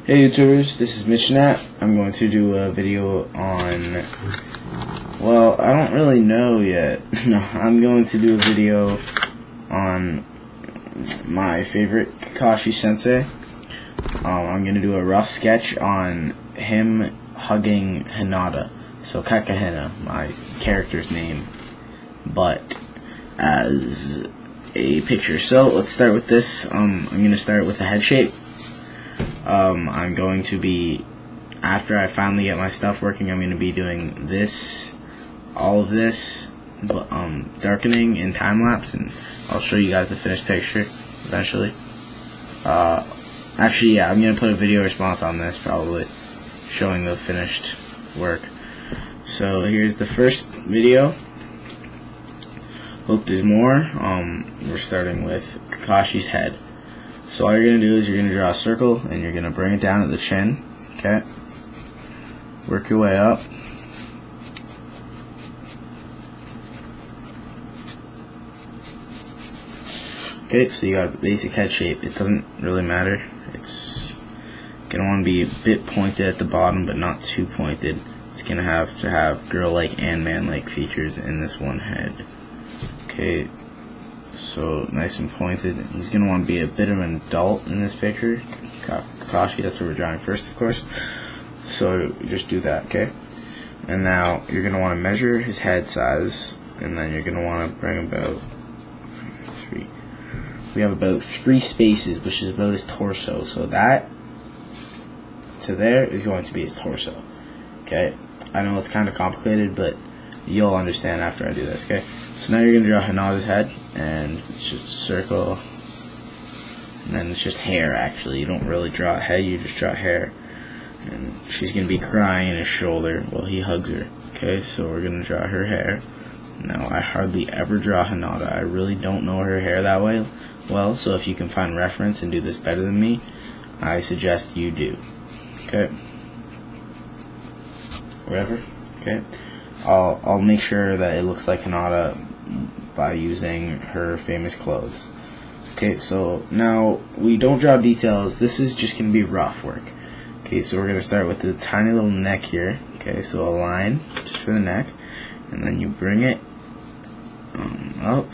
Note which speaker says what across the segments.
Speaker 1: Hey YouTubers, this is Mitchnat. I'm going to do a video on, well, I don't really know yet. No, I'm going to do a video on my favorite Kakashi sensei. I'm going to do a rough sketch on him hugging Hinata. So Kakahina, my character's name, but as a picture. So let's start with this. I'm going to start with the head shape. I'm going to be, after I finally get my stuff working, I'm going to be doing this, all of this, darkening in time-lapse, and I'll show you guys the finished picture eventually. Actually, yeah, I'm going to put a video response on this, probably, showing the finished work. So here's the first video. Hope there's more. We're starting with Kakashi's head. So all you're going to do is you're going to draw a circle and you're going to bring it down at the chin, okay? Work your way up. Okay, so you got a basic head shape. It doesn't really matter. It's going to want to be a bit pointed at the bottom, but not too pointed. It's going to have girl-like and man-like features in this one head. Okay. So nice and pointed. He's going to want to be a bit of an adult in this picture. Kakashi, that's what we're drawing first, of course. So just do that, okay? And now you're going to want to measure his head size, and then you're going to want to bring about three. We have about 3 spaces, which is about his torso. So that to there is going to be his torso. Okay? I know it's kind of complicated, but you'll understand after I do this, okay? So now you're going to draw Hinata's head, and it's just a circle, and then it's just hair, actually. You don't really draw a head, you just draw hair. And she's going to be crying in his shoulder while he hugs her. Okay, so we're going to draw her hair. Now, I hardly ever draw Hinata. I really don't know her hair that well, so if you can find reference and do this better than me, I suggest you do. Okay? Whatever. Okay? I'll make sure that it looks like Hinata by using her famous clothes. Okay, so now we don't draw details. This is just going to be rough work. Okay, so we're going to start with the tiny little neck here. Okay, so a line just for the neck, and then you bring it up,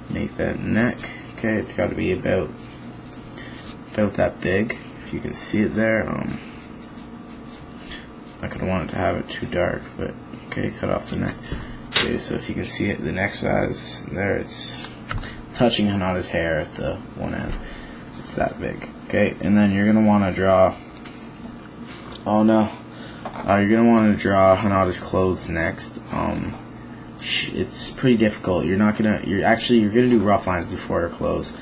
Speaker 1: make that neck. Okay, it's got to be about that big. If you can see it there. Not going to want it to have it too dark, but okay, cut off the neck. Okay, so if you can see it, the neck size there, it's touching Hinata's hair at the one end. It's that big. Okay, and then you're going to want to draw, oh no, you're going to want to draw Hinata's clothes next. It's pretty difficult. You're going to do rough lines before her clothes.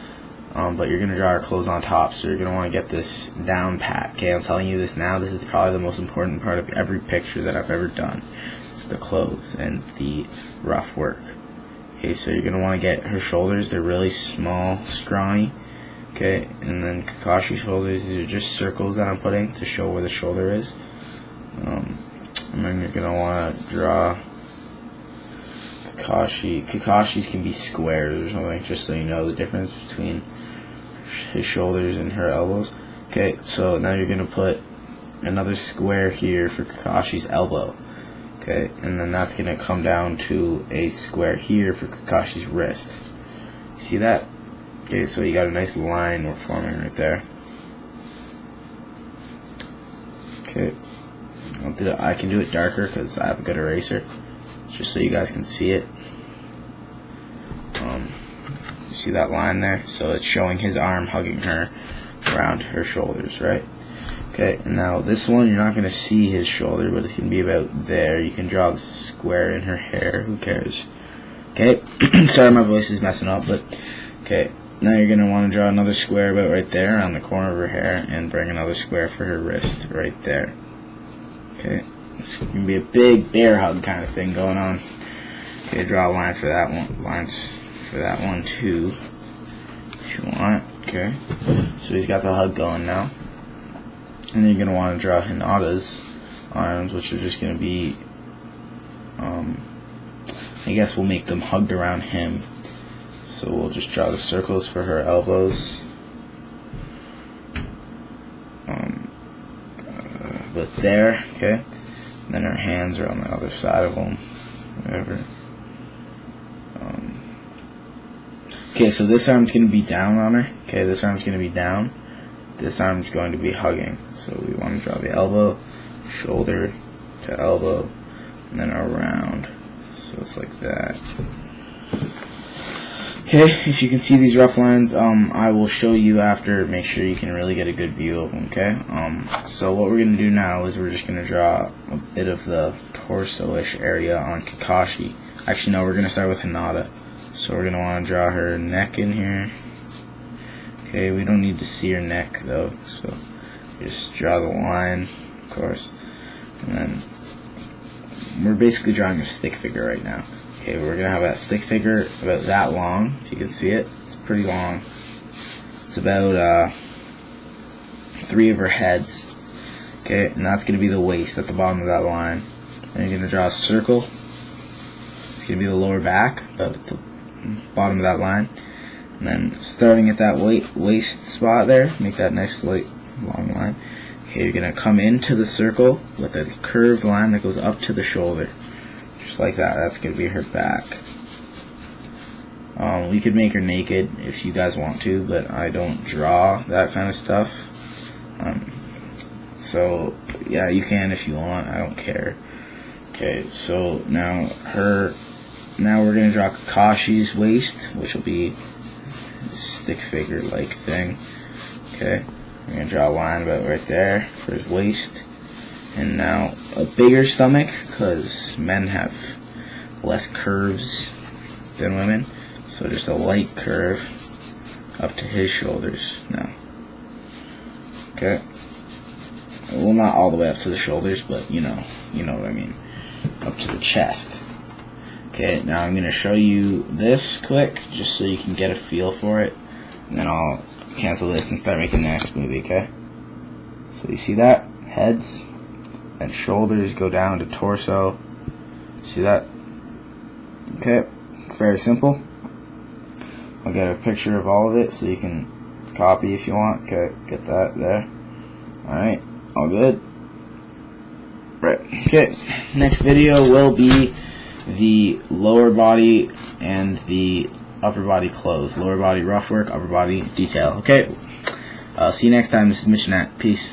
Speaker 1: But you're going to draw her clothes on top, so you're going to want to get this down pat. Okay, I'm telling you this now. This is probably the most important part of every picture that I've ever done. It's the clothes and the rough work. Okay, so you're going to want to get her shoulders. They're really small, scrawny. Okay, and then Kakashi's shoulders. These are just circles that I'm putting to show where the shoulder is. And then you're going to want to draw Kakashi. Kakashi's can be squares or something, just so you know the difference between his shoulders and her elbows. Okay, so now you're going to put another square here for Kakashi's elbow. Okay, and then that's going to come down to a square here for Kakashi's wrist. See that? Okay, so you got a nice line we're forming right there. Okay, I can do it darker because I have a good eraser, just so you guys can see it. You see that line there? So it's showing his arm hugging her around her shoulders, right? Okay, and now this one, you're not going to see his shoulder, but it's going to be about there. You can draw the square in her hair. Who cares? Okay, sorry my voice is messing up, but okay. Now you're going to want to draw another square about right there on the corner of her hair, and bring another square for her wrist right there. Okay, it's going to be a big bear hug kind of thing going on. Okay, draw a line for that one. Lines for that one too, if you want. Okay, so he's got the hug going now. And then you're going to want to draw Hinata's arms, which are just going to be, I guess we'll make them hugged around him. So we'll just draw the circles for her elbows. about there, okay? And then her hands are on the other side of them, whatever. Okay, so this arm's going to be down on her. Okay, this arm's going to be down. This arm's going to be hugging. So we want to draw the elbow, shoulder to elbow, and then around. So it's like that. Okay, if you can see these rough lines, I will show you after. Make sure you can really get a good view of them, okay? So what we're going to do now is we're just going to draw a bit of the torso-ish area on Kakashi. Actually, no, we're going to start with Hinata. So we're going to want to draw her neck in here. Okay, we don't need to see her neck, though. So just draw the line, of course. And then we're basically drawing a stick figure right now. Okay, we're going to have that stick figure about that long, if you can see it. It's pretty long. It's about 3 of her heads. Okay, and that's going to be the waist at the bottom of that line. Then you're going to draw a circle. It's going to be the lower back, about at the bottom of that line. And then starting at that waist spot there, make that nice light long line. Okay, you're going to come into the circle with a curved line that goes up to the shoulder. Just like that. That's going to be her back. We could make her naked if you guys want to, but I don't draw that kind of stuff. So, yeah, you can if you want. I don't care. Okay, so now we're going to draw Kakashi's waist, which will be a stick figure-like thing. Okay, we're going to draw a line about right there for his waist. And now a bigger stomach, because men have less curves than women. So just a light curve up to his shoulders now. Okay. Well, not all the way up to the shoulders, but you know what I mean. Up to the chest. Okay, now I'm going to show you this quick, just so you can get a feel for it. And then I'll cancel this and start making the next movie, okay? So you see that? Heads. And shoulders go down to torso. See that? Okay, it's very simple. I'll get a picture of all of it so you can copy if you want. Okay, get that there. Alright, all good. Right, okay, next video will be the lower body and the upper body clothes. Lower body rough work, upper body detail. Okay, see you next time. This is Missionette. Peace.